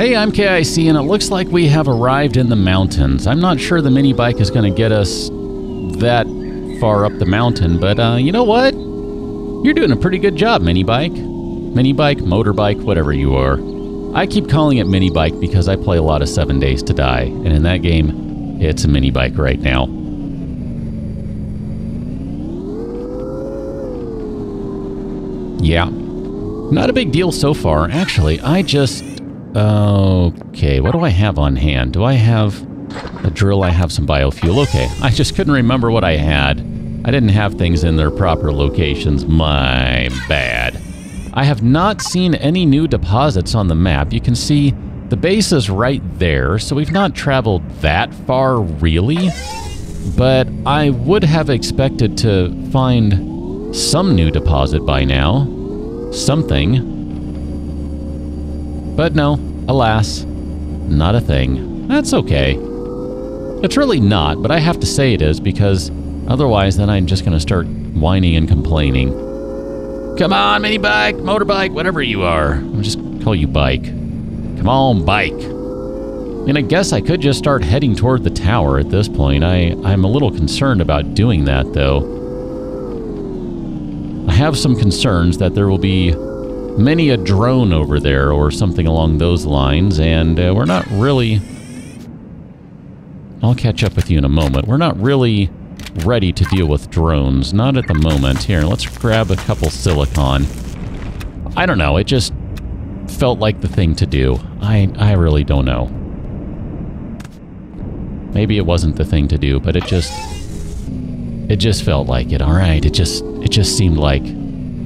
Hey, I'm KIC, and it looks like we have arrived in the mountains. I'm not sure the mini bike is going to get us that far up the mountain, but you know what? You're doing a pretty good job, mini bike. Mini bike, motorbike, whatever you are. I keep calling it mini bike because I play a lot of 7 Days to Die, and in that game, it's a mini bike right now. Yeah. Not a big deal so far. Actually, I just... Okay, what do I have on hand? Do I have a drill? I have some biofuel. Okay, I just couldn't remember what I had. I didn't have things in their proper locations. My bad. I have not seen any new deposits on the map. You can see the base is right there, so we've not traveled that far, really. But I would have expected to find some new deposit by now. Something. But no, alas, not a thing. That's okay. It's really not, but I have to say it is, because otherwise then I'm just going to start whining and complaining. Come on, mini bike, motorbike, whatever you are. I'll just call you bike. Come on, bike. I mean, I guess I could just start heading toward the tower at this point. I'm a little concerned about doing that, though. I have some concerns that there will be many a drone over there or something along those lines, and we're not really... I'll catch up with you in a moment. We're not really ready to deal with drones. Not at the moment. Here, let's grab a couple silicon. I don't know. It just felt like the thing to do. I really don't know. Maybe it wasn't the thing to do, but it just felt like it. All right. It just seemed like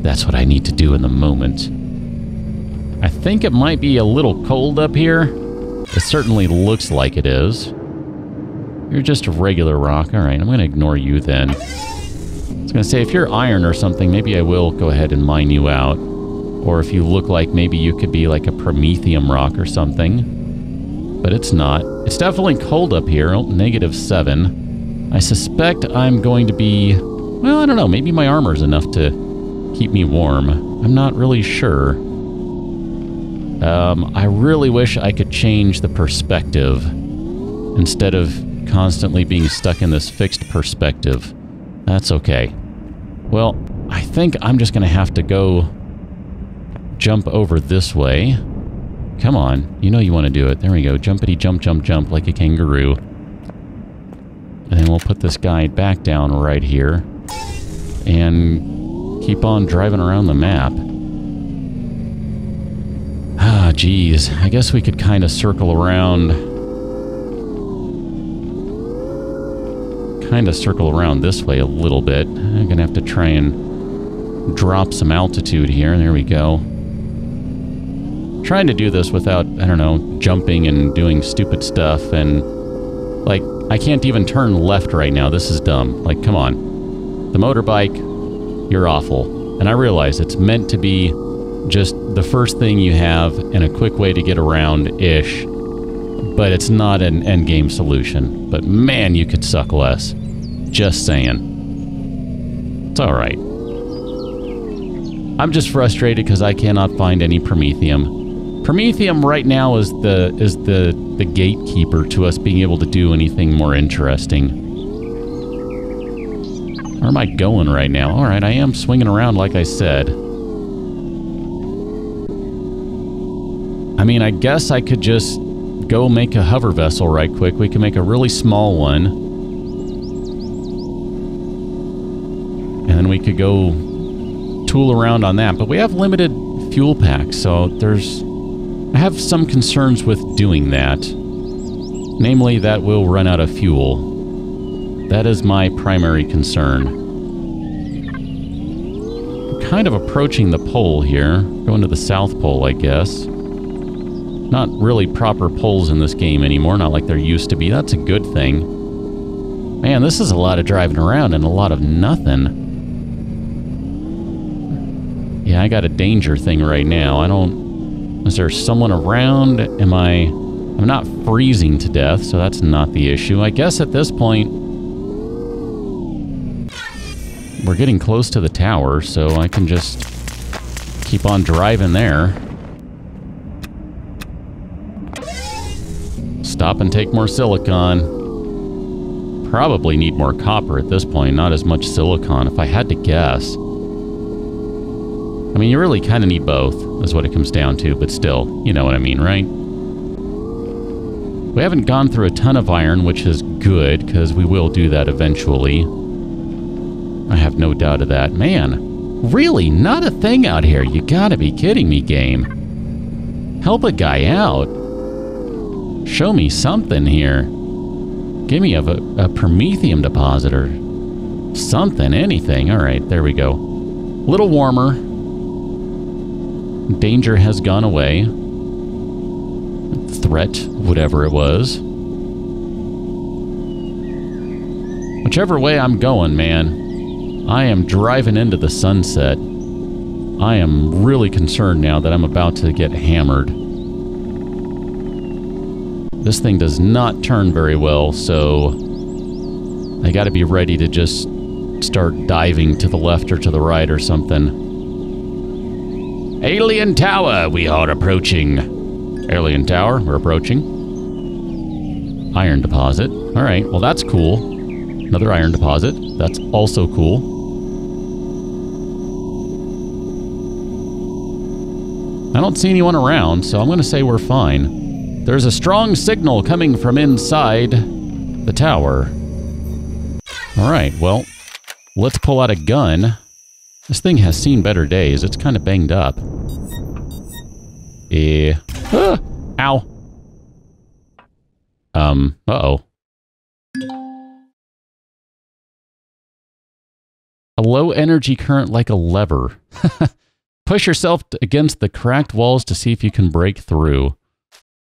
that's what I need to do in the moment. I think it might be a little cold up here. It certainly looks like it is. You're just a regular rock. All right, I'm going to ignore you then. I was going to say, if you're iron or something, maybe I will go ahead and mine you out. Or if you look like maybe you could be like a promethium rock or something. But it's not. It's definitely cold up here. Oh, -7. I suspect I'm going to be... Well, I don't know. Maybe my armor's enough to keep me warm. I'm not really sure. I really wish I could change the perspective instead of constantly being stuck in this fixed perspective. That's okay. Well, I think I'm just going to have to go jump over this way. Come on. You know you want to do it. There we go. Jumpity jump, jump, jump like a kangaroo. And then we'll put this guy back down right here and keep on driving around the map. Ah, geez. I guess we could kind of circle around... this way a little bit. I'm gonna have to try and drop some altitude here. There we go. Trying to do this without, I don't know, jumping and doing stupid stuff, and like, I can't even turn left right now. This is dumb. Like, come on. The motorbike, you're awful. And I realize it's meant to be just the first thing you have and a quick way to get around-ish, but it's not an endgame solution. But man, you could suck less. Just saying. It's alright. I'm just frustrated because I cannot find any promethium. Promethium right now is the gatekeeper to us being able to do anything more interesting. Where am I going right now? Alright, I am swinging around like I said. I mean, I guess I could just go make a hover vessel right quick. We can make a really small one. And then we could go tool around on that. But we have limited fuel packs, so I have some concerns with doing that. Namely, that we'll run out of fuel. That is my primary concern. I'm kind of approaching the pole here. Going to the South Pole, I guess. Not really proper poles in this game anymore, not like there used to be. That's a good thing. Man, this is a lot of driving around and a lot of nothing. Yeah, I got a danger thing right now. Is there someone around? I'm not freezing to death, so that's not the issue. I guess at this point, we're getting close to the tower, so I can just keep on driving there. Stop and take more silicon. Probably need more copper at this point, not as much silicon, if I had to guess. I mean, you really kind of need both, is what it comes down to, but still, you know what I mean, right? We haven't gone through a ton of iron, which is good, because we will do that eventually. I have no doubt of that. Man, really, not a thing out here. You gotta be kidding me, game. Help a guy out. Show me something here. Give me a promethium deposit or something, anything. All right, there we go. A little warmer. Danger has gone away. Threat, whatever it was. Whichever way I'm going, man, I am driving into the sunset. I am really concerned now that I'm about to get hammered. This thing does not turn very well, so I gotta be ready to just start diving to the left or to the right or something. Alien Tower, we are approaching. Alien Tower, we're approaching. Iron deposit. Alright, well that's cool. Another iron deposit. That's also cool. I don't see anyone around, so I'm going to say we're fine. There's a strong signal coming from inside the tower. Alright, well, let's pull out a gun. This thing has seen better days. It's kind of banged up. Ow. Uh-oh. A low energy current like a lever. Push yourself against the cracked walls to see if you can break through.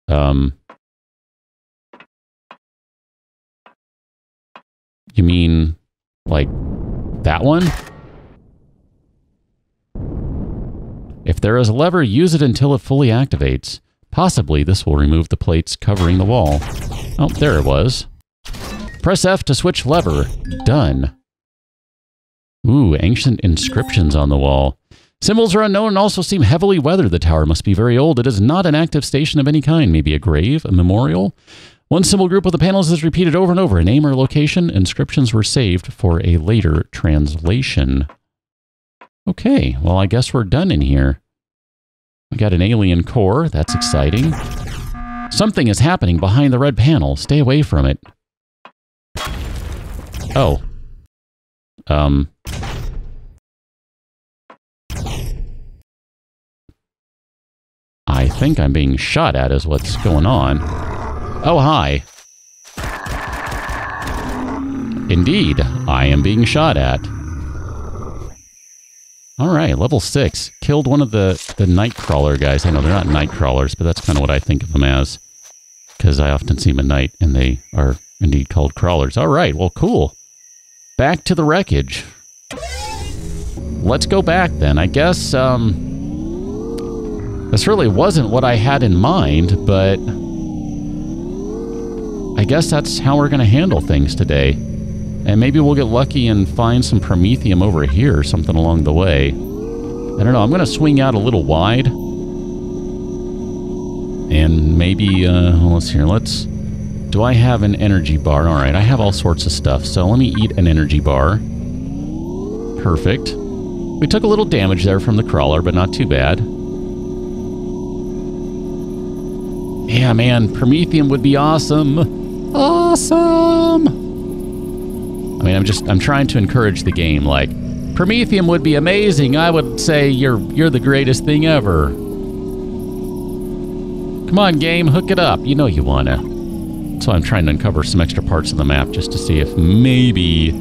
You mean like that one? If there is a lever, use it until it fully activates. Possibly this will remove the plates covering the wall. Oh, there it was. Press F to switch lever. Done. Ooh, ancient inscriptions on the wall. Symbols are unknown and also seem heavily weathered. The tower must be very old. It is not an active station of any kind. Maybe a grave, a memorial. One symbol group of the panels is repeated over and over. A name or location. Inscriptions were saved for a later translation. Okay, well, I guess we're done in here. We got an alien core. That's exciting. Something is happening behind the red panel. Stay away from it. Oh. I think I'm being shot at is what's going on. Oh, hi. Indeed, I am being shot at. Alright, level 6. Killed one of the Nightcrawler guys. I know they're not Nightcrawlers, but that's kind of what I think of them as. Because I often see them at night, and they are indeed called crawlers. Alright, well, cool. Back to the wreckage. Let's go back then. I guess, this really wasn't what I had in mind, but I guess that's how we're going to handle things today. And maybe we'll get lucky and find some promethium over here or something along the way. I don't know. I'm going to swing out a little wide. And maybe, let's hear. Do I have an energy bar? All right, I have all sorts of stuff. So let me eat an energy bar. Perfect. We took a little damage there from the crawler, but not too bad. Yeah, man, promethium would be awesome. Awesome! I mean, I'm trying to encourage the game, like, promethium would be amazing. I would say you're the greatest thing ever. Come on, game, hook it up. You know you wanna. So I'm trying to uncover some extra parts of the map just to see if maybe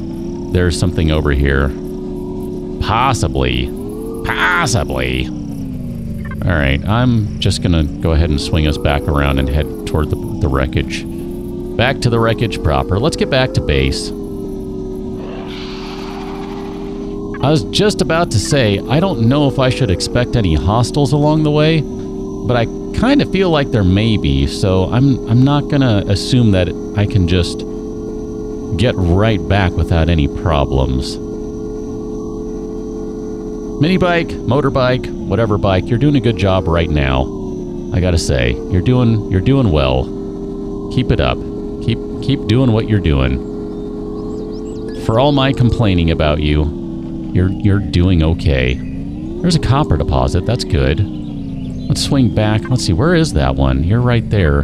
there's something over here. Possibly. Possibly. Alright, I'm just gonna go ahead and swing us back around and head toward the wreckage. Back to the wreckage proper. Let's get back to base. I was just about to say, I don't know if I should expect any hostiles along the way, but I kind of feel like there may be, so I'm not gonna assume that I can just get right back without any problems. Mini bike, motorbike, whatever bike, you're doing a good job right now. I gotta say, you're doing well. Keep it up. Keep doing what you're doing. For all my complaining about you, you're doing okay. There's a copper deposit. That's good. Let's swing back. Let's see. Where is that one? You're right there.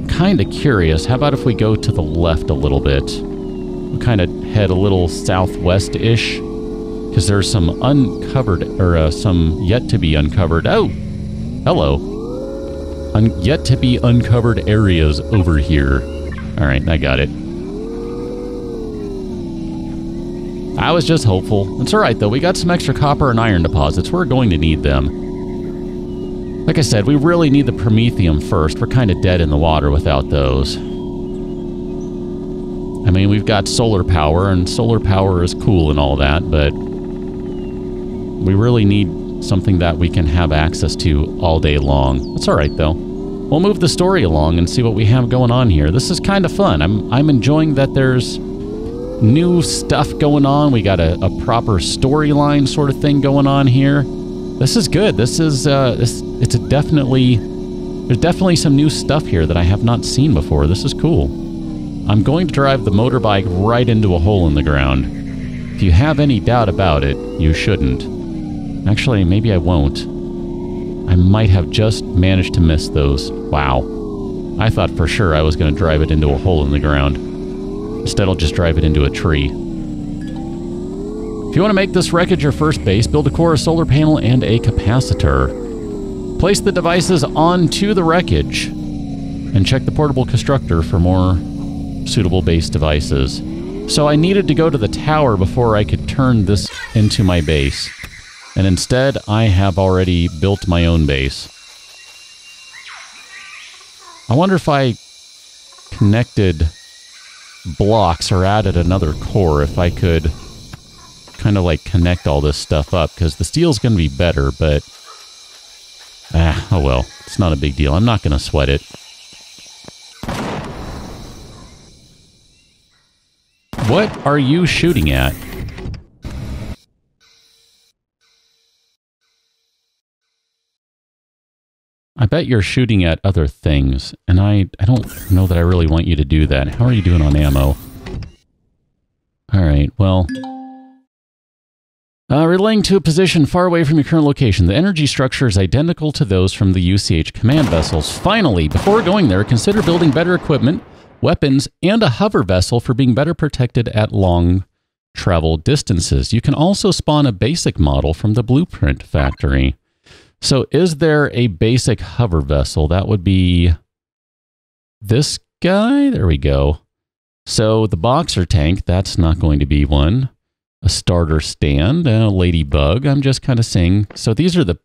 Kind of curious. How about if we go to the left a little bit? We'll kind of head a little southwest-ish. Because there's some uncovered, or some yet-to-be uncovered... Oh! Hello. Yet-to-be uncovered areas over here. Alright, I got it. I was just hopeful. It's alright, though. We got some extra copper and iron deposits. We're going to need them. Like I said, we really need the promethium first. We're kind of dead in the water without those. I mean, we've got solar power, and solar power is cool and all that, but... we really need something that we can have access to all day long. That's alright, though. We'll move the story along and see what we have going on here. This is kind of fun. I'm enjoying that there's new stuff going on. We got a proper storyline sort of thing going on here. This is good. This is, it's definitely... there's definitely some new stuff here that I have not seen before. This is cool. I'm going to drive the motorbike right into a hole in the ground. If you have any doubt about it, you shouldn't. Actually, maybe I won't. I might have just managed to miss those. Wow. I thought for sure I was going to drive it into a hole in the ground. Instead, I'll just drive it into a tree. If you want to make this wreckage your first base, build a core, a solar panel, and a capacitor. Place the devices onto the wreckage, and check the portable constructor for more suitable base devices. So I needed to go to the tower before I could turn this into my base. And instead, I have already built my own base. I wonder if I connected blocks or added another core, if I could kind of like connect all this stuff up, because the steel's going to be better, but... oh well, it's not a big deal. I'm not going to sweat it. What are you shooting at? I bet you're shooting at other things, and I don't know that I really want you to do that. How are you doing on ammo? Alright, well... relaying to a position far away from your current location. The energy structure is identical to those from the UCH command vessels. Finally, before going there, consider building better equipment, weapons, and a hover vessel for being better protected at long travel distances. You can also spawn a basic model from the blueprint factory. So is there a basic hover vessel? That would be this guy. There we go. So the boxer tank, that's not going to be one. A starter stand, a ladybug. I'm just kind of saying. So these are the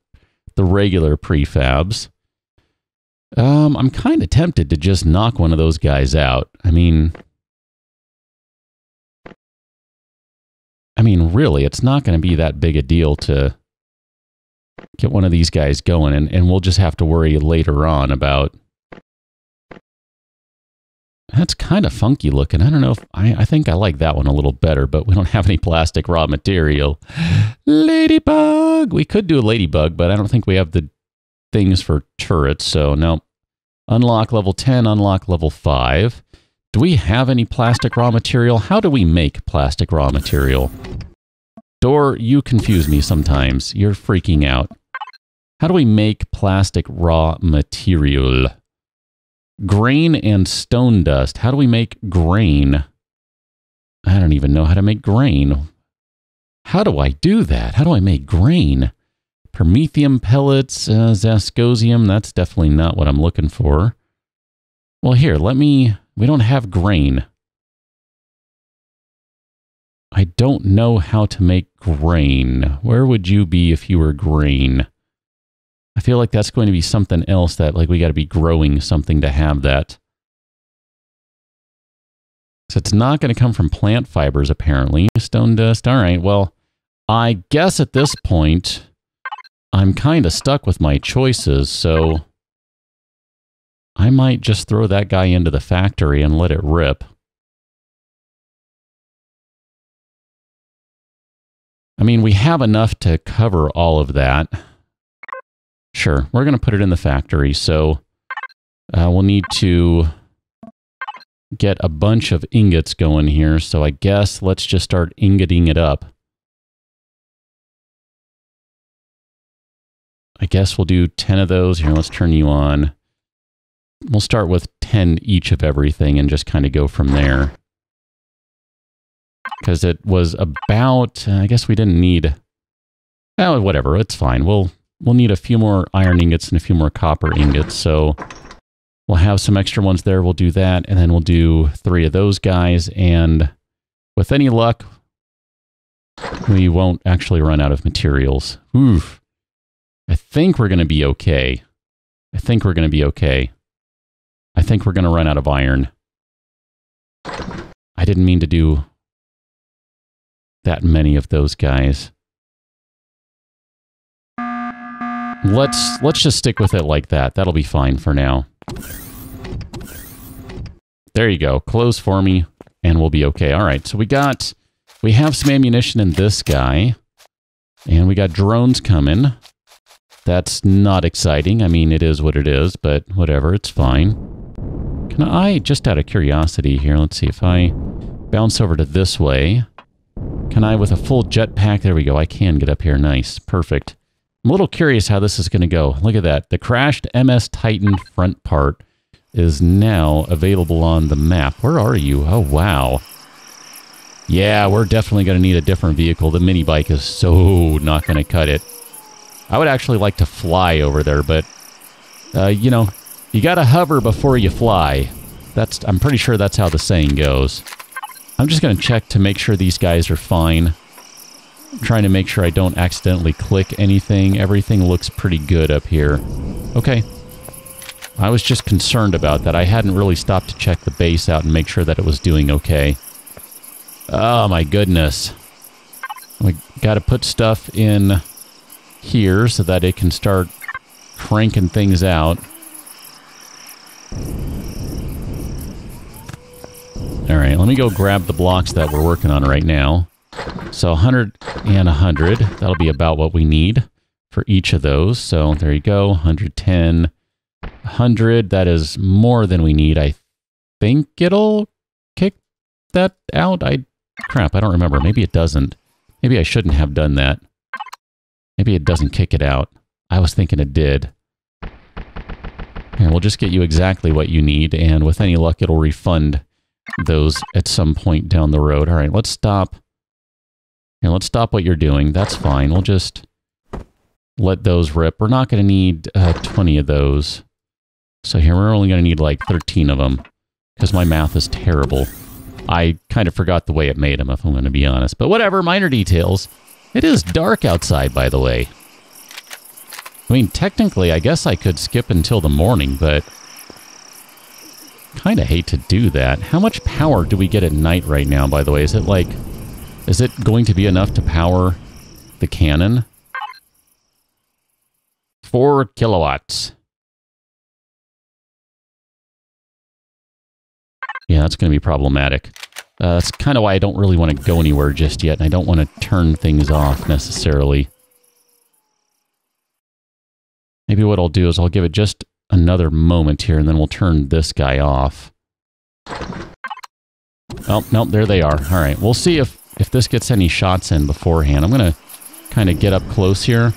regular prefabs. I'm kind of tempted to just knock one of those guys out. I mean, really, it's not going to be that big a deal to get one of these guys going, and we'll just have to worry later on about... That's kind of funky looking. I don't know if... I think I like that one a little better, but we don't have any plastic raw material. Ladybug! We could do a ladybug, but I don't think we have the things for turrets, so no. Unlock level 10, unlock level 5. Do we have any plastic raw material? How do we make plastic raw material? Door, you confuse me sometimes. You're freaking out. How do we make plastic raw material? Grain and stone dust. How do we make grain? I don't even know how to make grain. How do I do that? How do I make grain? Promethium pellets, zascosium. That's definitely not what I'm looking for. Well, here, we don't have grain. I don't know how to make grain. Where would you be if you were grain? I feel like that's going to be something else that, like, we got to be growing something to have that. So it's not going to come from plant fibers, apparently. Stone dust. All right, well, I guess at this point, I'm kind of stuck with my choices, so I might just throw that guy into the factory and let it rip. I mean, we have enough to cover all of that. Sure, we're going to put it in the factory, so we'll need to get a bunch of ingots going here, so I guess let's just start ingoting it up. I guess we'll do 10 of those. Here, let's turn you on. We'll start with 10 each of everything and just kind of go from there. Because it was about, I guess we didn't need, well, whatever, it's fine. We'll need a few more iron ingots and a few more copper ingots, so we'll have some extra ones there. We'll do that, and then we'll do 3 of those guys, and with any luck, we won't actually run out of materials. Oof. I think we're going to be okay. I think we're going to run out of iron. I didn't mean to do that many of those guys. Let's just stick with it like that. That'll be fine for now. There you go. Close for me, and we'll be okay. All right, so we have some ammunition in this guy, and we got drones coming. That's not exciting. I mean, it is what it is, but whatever, it's fine. Can I, just out of curiosity here, let's see if I bounce over to this way. Can I, with a full jetpack, there we go, I can get up here. Nice, perfect. I'm a little curious how this is going to go. Look at that. The crashed MS Titan front part is now available on the map. Where are you? Oh, wow. Yeah, we're definitely going to need a different vehicle. The mini bike is so not going to cut it. I would actually like to fly over there, but, you know, you got to hover before you fly. I'm pretty sure that's how the saying goes. I'm just going to check to make sure these guys are fine. I'm trying to make sure I don't accidentally click anything. Everything looks pretty good up here. Okay. I was just concerned about that. I hadn't really stopped to check the base out and make sure that it was doing okay. Oh my goodness. We got to put stuff in here so that it can start cranking things out. Alright, let me go grab the blocks that we're working on right now. So 100 and 100, that'll be about what we need for each of those. So there you go, 110, 100, that is more than we need. I think it'll kick that out. Crap, I don't remember. Maybe it doesn't. Maybe I shouldn't have done that. Maybe it doesn't kick it out. I was thinking it did. Here, we'll just get you exactly what you need, and with any luck, it'll refund those at some point down the road. All right, let's stop. Here, let's stop what you're doing. That's fine. We'll just let those rip. We're not going to need 20 of those. So here, we're only going to need like 13 of them, because my math is terrible. I kind of forgot the way it made them, if I'm going to be honest. But whatever, minor details. It is dark outside, by the way. I mean, technically, I guess I could skip until the morning, but kind of hate to do that. How much power do we get at night right now, by the way? Is it going to be enough to power the cannon? 4 kilowatts. Yeah, that's going to be problematic. That's kind of why I don't really want to go anywhere just yet, and I don't want to turn things off necessarily. Maybe what I'll do is I'll give it just another moment here, and then we'll turn this guy off. Oh, nope, there they are. All right, we'll see if this gets any shots in beforehand. I'm going to kind of get up close here,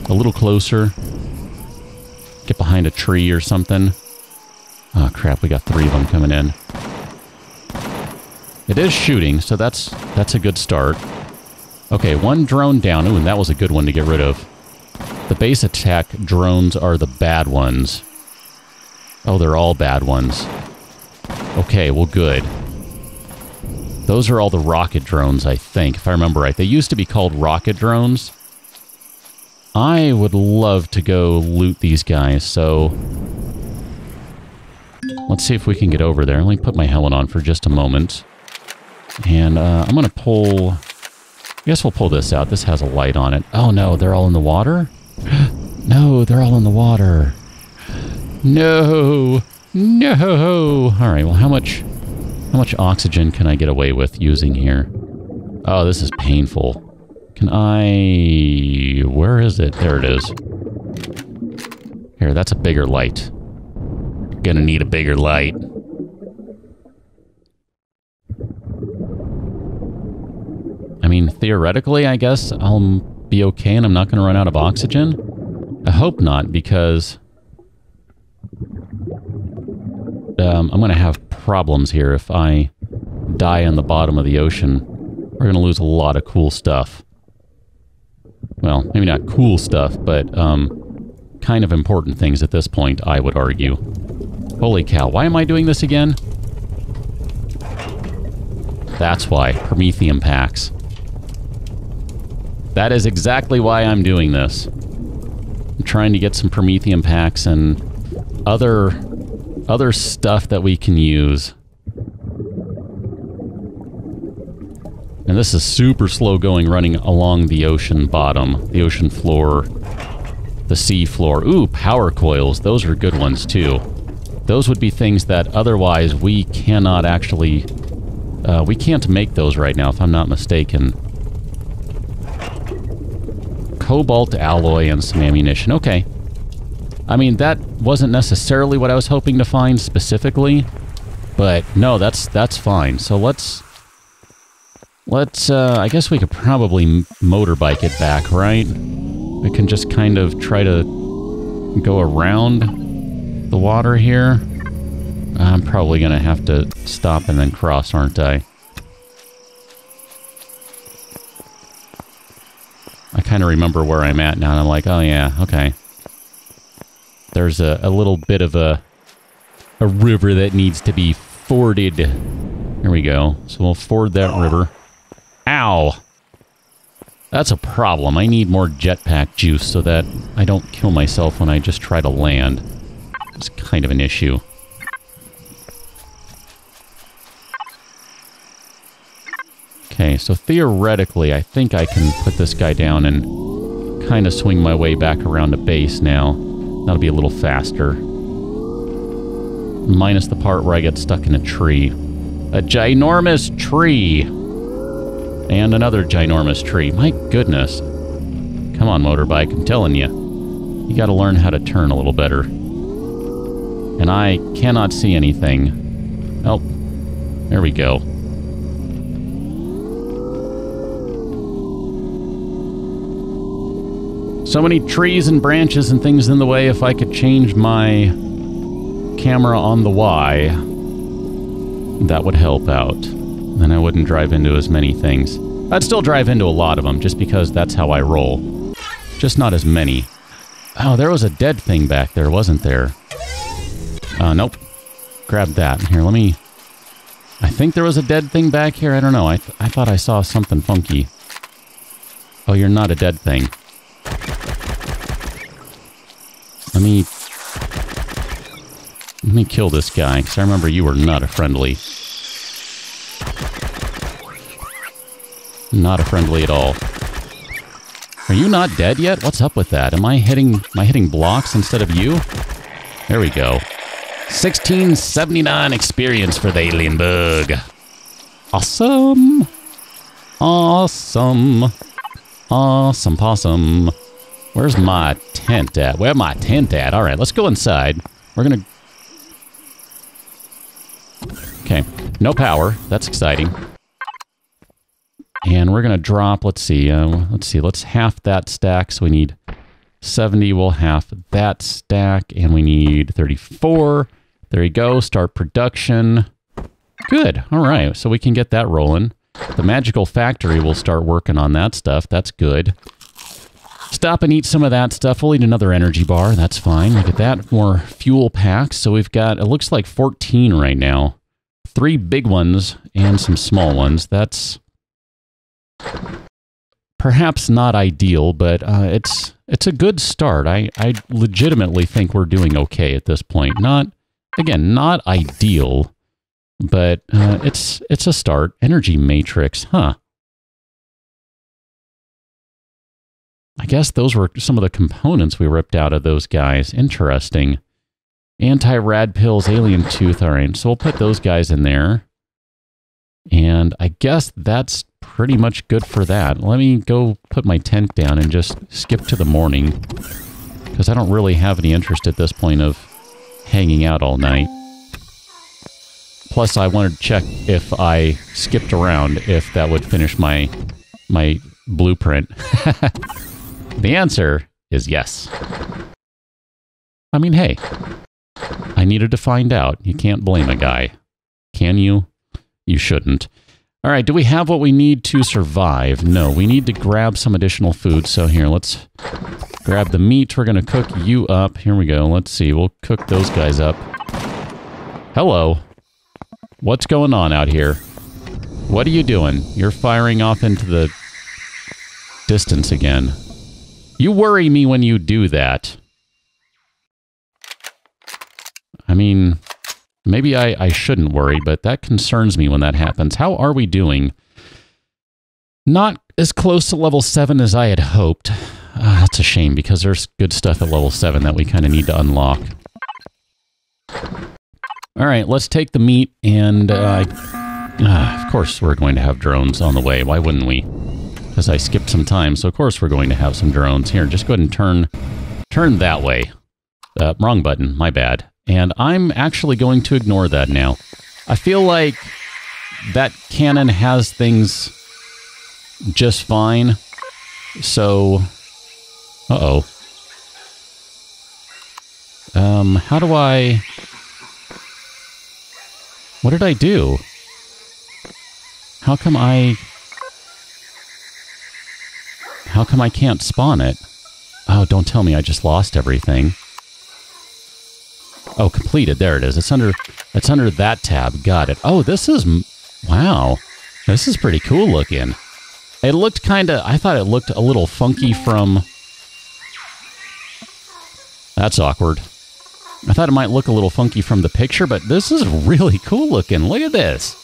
a little closer, get behind a tree or something. Oh, crap, we got 3 of them coming in. It is shooting, so that's a good start. Okay, 1 drone down. Ooh, and that was a good one to get rid of. The base attack drones are the bad ones. Oh, they're all bad ones. Okay, well, good. Those are all the rocket drones, I think, if I remember right. They used to be called rocket drones. I would love to go loot these guys, so let's see if we can get over there. Let me put my helmet on for just a moment. And I'm going to pull... I guess we'll pull this out. This has a light on it. Oh, no, they're all in the water? No, they're all in the water. No! No! All right, well, how much oxygen can I get away with using here? Oh, this is painful. Can I... Where is it? There it is. Here, that's a bigger light. Gonna need a bigger light. theoretically, I guess I'll be okay and I'm not going to run out of oxygen. I hope not, because I'm going to have problems here if I die on the bottom of the ocean. We're going to lose a lot of cool stuff. Well, maybe not cool stuff, but kind of important things at this point, I would argue. Holy cow, why am I doing this again? That's why. Promethium packs. That is exactly why I'm doing this. I'm trying to get some Promethium packs and other stuff that we can use. And this is super slow going, running along the ocean bottom, the ocean floor, the sea floor. Ooh, power coils. Those are good ones, too. Those would be things that otherwise we cannot actually... we can't make those right now, if I'm not mistaken. Cobalt alloy and some ammunition. Okay. I mean, that wasn't necessarily what I was hoping to find specifically, but no, that's fine. So let's I guess we could probably motorbike it back, right? We can just kind of try to go around the water here. I'm probably going to have to stop and then cross, aren't I? I kind of remember where I'm at now, and I'm like, oh yeah, okay. There's a little bit of a river that needs to be forded. There we go. So we'll ford that river. Ow! That's a problem. I need more jetpack juice so that I don't kill myself when I just try to land. It's kind of an issue. Okay, so theoretically, I think I can put this guy down and kind of swing my way back around to base now. That'll be a little faster. Minus the part where I get stuck in a tree. A ginormous tree! And another ginormous tree. My goodness. Come on, motorbike, I'm telling you. You gotta learn how to turn a little better. And I cannot see anything. Oh, there we go. So many trees and branches and things in the way. If I could change my camera on the Y, that would help out. Then I wouldn't drive into as many things. I'd still drive into a lot of them, just because that's how I roll. Just not as many. Oh, there was a dead thing back there, wasn't there? Nope. Grab that. Here, let me... I think there was a dead thing back here. I don't know. I thought I saw something funky. Oh, you're not a dead thing. Let me kill this guy, because I remember you were not a friendly. Not a friendly at all. Are you not dead yet? What's up with that? Am I hitting blocks instead of you? There we go. 1679 experience for the alien bug. Awesome. Awesome. Awesome possum. Where's my tent at? Where's my tent at? All right, let's go inside. We're going to... Okay, no power. That's exciting. And we're going to drop, let's see, let's half that stack. So we need 70. We'll half that stack. And we need 34. There you go. Start production. Good. All right. So we can get that rolling. The magical factory will start working on that stuff. That's good. Stop and eat some of that stuff. We'll eat another energy bar. That's fine. Look at that. More fuel packs. So we've got, it looks like 14 right now. 3 big ones and some small ones. That's perhaps not ideal, but it's a good start. I legitimately think we're doing okay at this point. Not ideal, but it's a start. Energy matrix, huh? I guess those were some of the components we ripped out of those guys. Interesting. Anti-rad pills, alien tooth. All right, so we'll put those guys in there. And I guess that's pretty much good for that. Let me go put my tent down and just skip to the morning, because I don't really have any interest at this point of hanging out all night. Plus, I wanted to check if I skipped around, if that would finish my my blueprint? The answer is yes. I mean, hey, I needed to find out. You can't blame a guy. Can you? You shouldn't. All right, do we have what we need to survive? No, we need to grab some additional food. So here, let's grab the meat. We're going to cook you up. Here we go. Let's see. We'll cook those guys up. Hello. What's going on out here? What are you doing? You're firing off into the distance again. You worry me when you do that. I mean, maybe I shouldn't worry, but that concerns me when that happens. How are we doing? Not as close to level 7 as I had hoped. That's a shame, because there's good stuff at level 7 that we kind of need to unlock. All right, let's take the meat, and of course we're going to have drones on the way. Why wouldn't we? Because I skipped some time, so of course we're going to have some drones. Here, just go ahead and turn that way. Wrong button, my bad. And I'm actually going to ignore that now. I feel like that cannon has things just fine. So, uh-oh. How do I... What did I do? How come I can't spawn it? Oh, don't tell me I just lost everything. Oh, completed. There it is. It's under that tab. Got it. Oh, this is... Wow. This is pretty cool looking. It looked kind of... I thought it looked a little funky from... That's awkward. I thought it might look a little funky from the picture, but this is really cool looking. Look at this.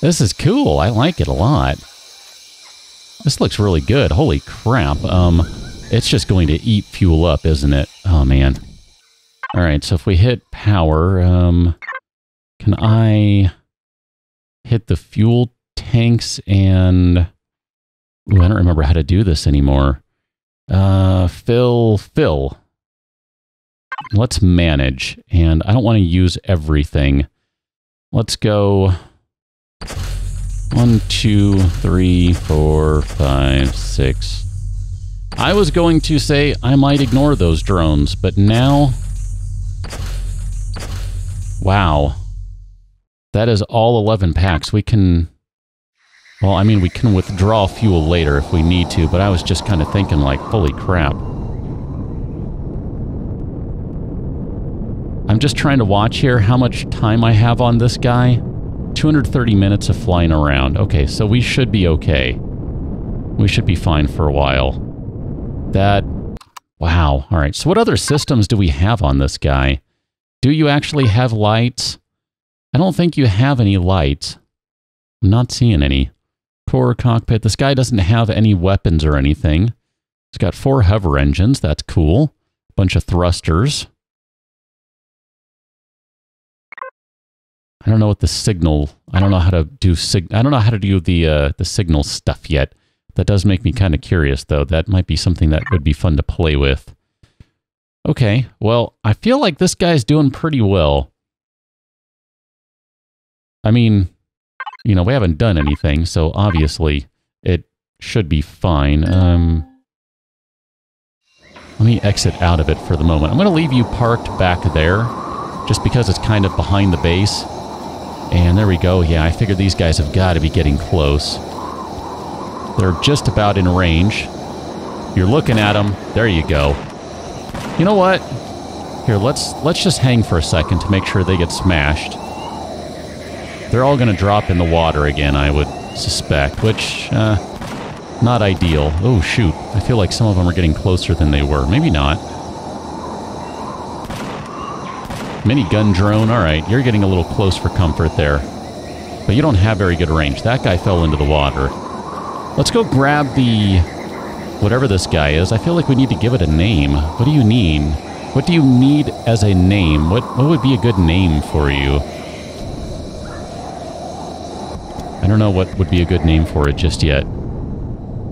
This is cool. I like it a lot. This looks really good. Holy crap. It's just going to eat fuel up, isn't it? Oh, man. All right, so if we hit power, can I hit the fuel tanks and... Ooh, I don't remember how to do this anymore. Fill. Let's manage, and I don't want to use everything. Let's go 1, 2, 3, 4, 5, 6. I was going to say I might ignore those drones, but now... Wow. That is all 11 packs. We can... Well, I mean, we can withdraw fuel later if we need to, but I was just kind of thinking, like, holy crap. I'm just trying to watch here how much time I have on this guy. 230 minutes of flying around. Okay, so we should be okay. We should be fine for a while. That... Wow. All right, so what other systems do we have on this guy? Do you actually have lights? I don't think you have any lights. I'm not seeing any. Core cockpit. This guy doesn't have any weapons or anything. He's got 4 hover engines. That's cool. Bunch of thrusters. I don't know what the signal... I don't know how to do the signal stuff yet. That does make me kind of curious, though. That might be something that would be fun to play with. Okay, well, I feel like this guy's doing pretty well. I mean, you know, we haven't done anything, so obviously it should be fine. Let me exit out of it for the moment. I'm going to leave you parked back there, just because it's kind of behind the base. And there we go. Yeah, I figured these guys have got to be getting close. They're just about in range. You're looking at them. There you go. You know what? Here, let's just hang for a second to make sure they get smashed. They're all going to drop in the water again, I would suspect, which, not ideal. Oh, shoot. I feel like some of them are getting closer than they were. Maybe not. Minigun drone, all right, you're getting a little close for comfort there. But you don't have very good range. That guy fell into the water. Let's go grab the... whatever this guy is. I feel like we need to give it a name. What do you need? What do you need as a name? What would be a good name for you? I don't know what would be a good name for it just yet.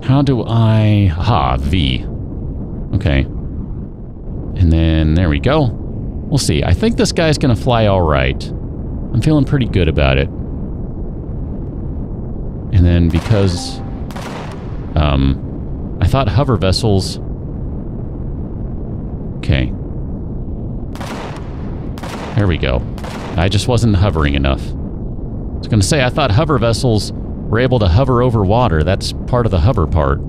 How do I... Aha, V. Okay. And then, there we go. We'll see. I think this guy's going to fly all right. I'm feeling pretty good about it. And then because I thought hover vessels... Okay. There we go. I just wasn't hovering enough. I was going to say, I thought hover vessels were able to hover over water. That's part of the hover part.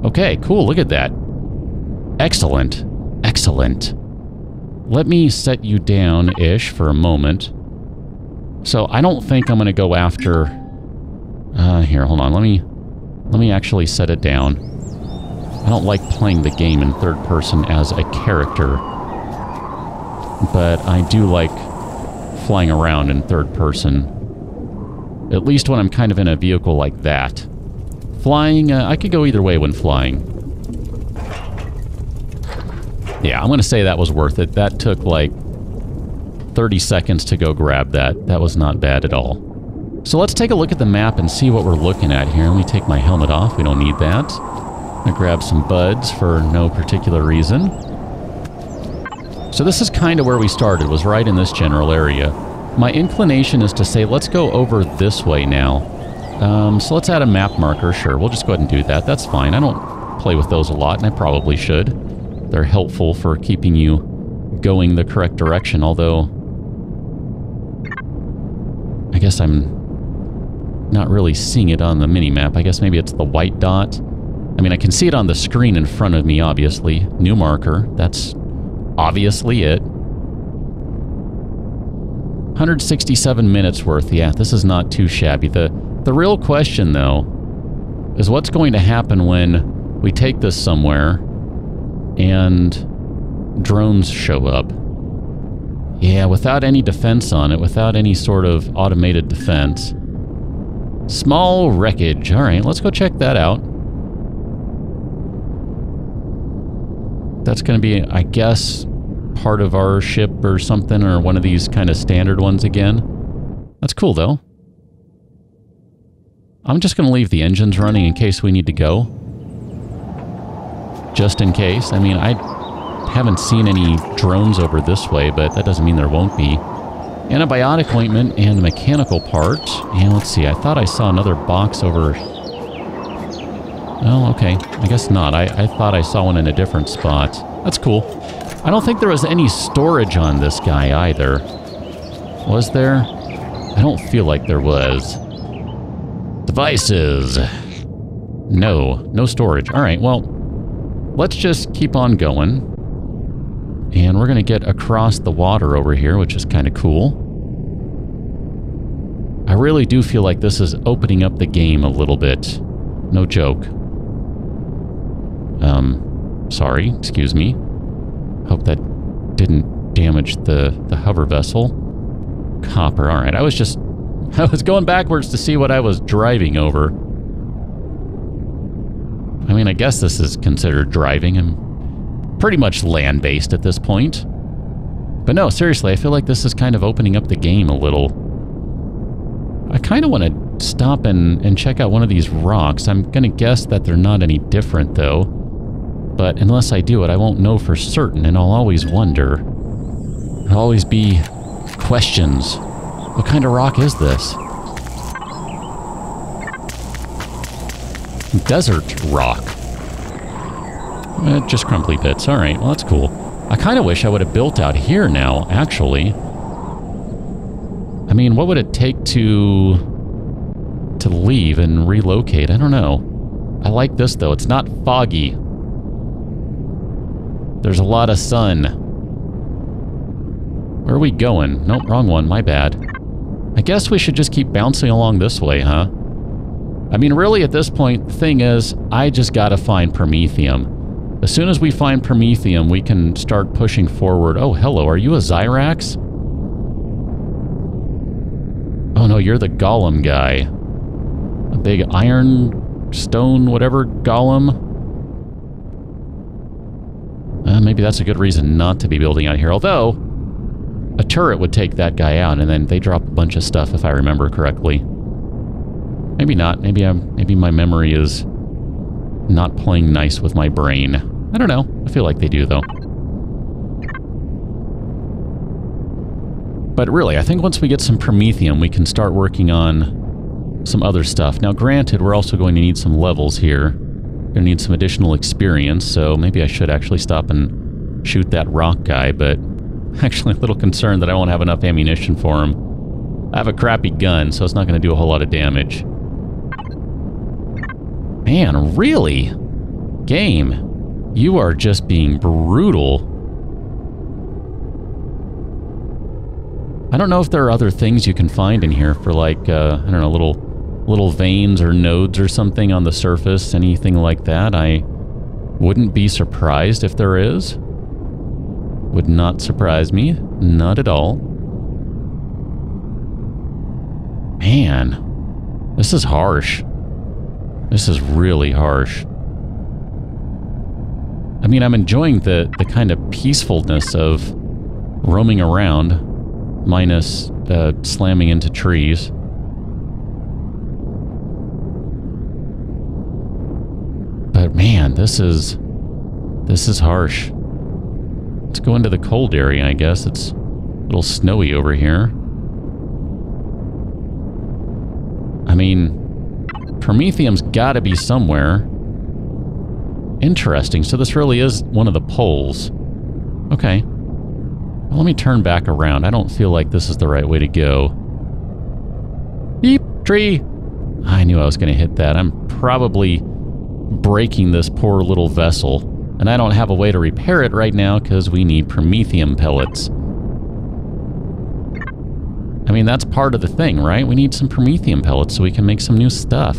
Okay, cool. Look at that. Excellent. Excellent. Let me set you down-ish for a moment. So I don't think I'm going to go after... here, hold on. Let me actually set it down. I don't like playing the game in third person as a character. But I do like flying around in third person. At least when I'm kind of in a vehicle like that. Flying, I could go either way when flying. Yeah, I'm going to say that was worth it. That took like 30 seconds to go grab that. That was not bad at all. So let's take a look at the map and see what we're looking at here. Let me take my helmet off. We don't need that. I'm going to grab some buds for no particular reason. So this is kind of where we started, was right in this general area. My inclination is to say, let's go over this way now. So let's add a map marker. Sure, we'll just go ahead and do that. That's fine. I don't play with those a lot, and I probably should. They're helpful for keeping you going the correct direction, although I guess I'm not really seeing it on the mini-map. I guess maybe it's the white dot. I mean, I can see it on the screen in front of me, obviously. New marker. That's obviously it. 167 minutes worth. Yeah, this is not too shabby. The real question, though, is what's going to happen when we take this somewhere and drones show up. Yeah, without any defense on it, without any sort of automated defense. Small wreckage. All right, let's go check that out. That's going to be, I guess, part of our ship or something, or one of these kind of standard ones again. That's cool, though. I'm just going to leave the engines running in case we need to go. Just in case. I mean, I haven't seen any drones over this way, but that doesn't mean there won't be. Antibiotic ointment and a mechanical part. And let's see, I thought I saw another box over... Oh, okay. I guess not. I thought I saw one in a different spot. That's cool. I don't think there was any storage on this guy either. Was there? I don't feel like there was. Devices. No storage. All right, well, let's just keep on going. And we're going to get across the water over here, which is kind of cool. I really do feel like this is opening up the game a little bit. No joke. Sorry, excuse me. Hope that didn't damage the hover vessel. Copper, alright. I was going backwards to see what I was driving over. I mean, I guess this is considered driving. I'm pretty much land-based at this point. But no, seriously, I feel like this is kind of opening up the game a little. I kind of want to stop and check out one of these rocks. I'm going to guess that they're not any different, though. But unless I do it, I won't know for certain, and I'll always wonder. There'll always be questions. What kind of rock is this? Desert rock. Just crumbly bits. Alright, well that's cool. I kind of wish I would have built out here now, actually. I mean, what would it take to leave and relocate? I don't know. I like this, though. It's not foggy. There's a lot of sun. Where are we going? Nope, wrong one. My bad. I guess we should just keep bouncing along this way, huh? I mean, really, at this point, the thing is, I just gotta find Promethium. As soon as we find Promethium, we can start pushing forward. Oh, hello. Are you a Zyrax? Oh, no, you're the golem guy. A big iron, stone, whatever, golem. Maybe that's a good reason not to be building out here. Although, a turret would take that guy out, and then they drop a bunch of stuff, if I remember correctly. Maybe not. Maybe my memory is not playing nice with my brain. I don't know. I feel like they do, though. But really, I think once we get some Promethium, we can start working on some other stuff. Now, granted, we're also going to need some levels here. Gonna need some additional experience, so maybe I should actually stop and shoot that rock guy, but actually a little concerned that I won't have enough ammunition for him. I have a crappy gun, so it's not going to do a whole lot of damage. Man, really? Game, you are just being brutal. I don't know if there are other things you can find in here for like, I don't know, little veins or nodes or something on the surface, anything like that. I wouldn't be surprised if there is. Would not surprise me, not at all. Man, this is harsh. This is really harsh. I mean, I'm enjoying the kind of peacefulness of roaming around, minus slamming into trees. But man, this is harsh. Let's go into the cold area, I guess. It's a little snowy over here. I mean, Promethium's gotta be somewhere. Interesting, so this really is one of the poles. Okay. Well, let me turn back around. I don't feel like this is the right way to go. Beep! Tree! I knew I was gonna hit that. I'm probably breaking this poor little vessel. And I don't have a way to repair it right now because we need promethium pellets. I mean, that's part of the thing, right? We need some promethium pellets so we can make some new stuff.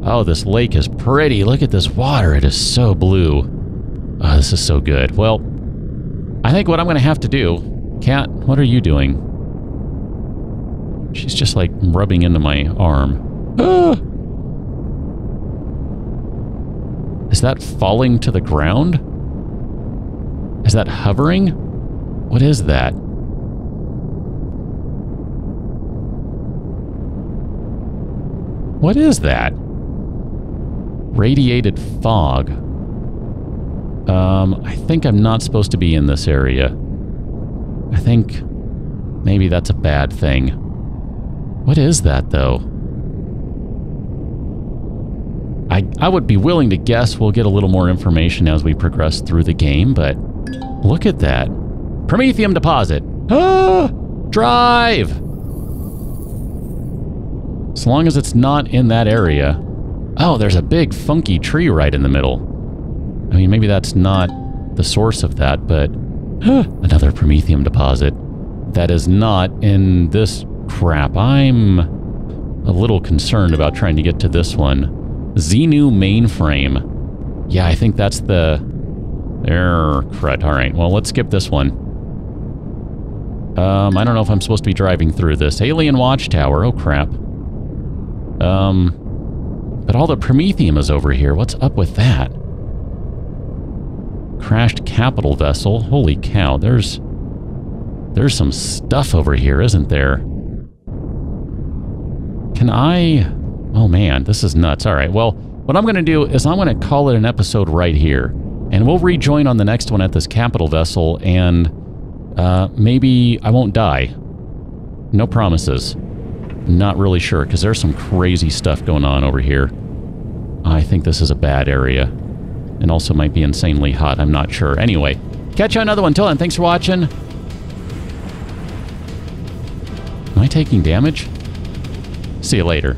Oh, this lake is pretty. Look at this water. It is so blue. Oh, this is so good. Well, I think what I'm going to have to do... Cat, what are you doing? She's just like rubbing into my arm. Ah! Is that falling to the ground? Is that hovering? What is that? What is that? Radiated fog. I think I'm not supposed to be in this area. I think maybe that's a bad thing. What is that, though? I would be willing to guess we'll get a little more information as we progress through the game, but look at that. Promethium deposit. Ah! Drive! As long as it's not in that area. Oh, there's a big funky tree right in the middle. I mean, maybe that's not the source of that, but another promethium deposit. That is not in this crap. I'm a little concerned about trying to get to this one. Xenu mainframe. Yeah, I think that's the... crud. Alright, well, let's skip this one. I don't know if I'm supposed to be driving through this. Alien Watchtower. Oh, crap. But all the promethium is over here. What's up with that? Crashed capital vessel. Holy cow, there's some stuff over here, isn't there? Can I... Oh man, this is nuts. Alright, well, what I'm going to do is I'm going to call it an episode right here. And we'll rejoin on the next one at this capital vessel, and maybe I won't die. No promises. Not really sure, because there's some crazy stuff going on over here. I think this is a bad area. And also might be insanely hot, I'm not sure. Anyway, catch you on another one. Until then, thanks for watching. Am I taking damage? See you later.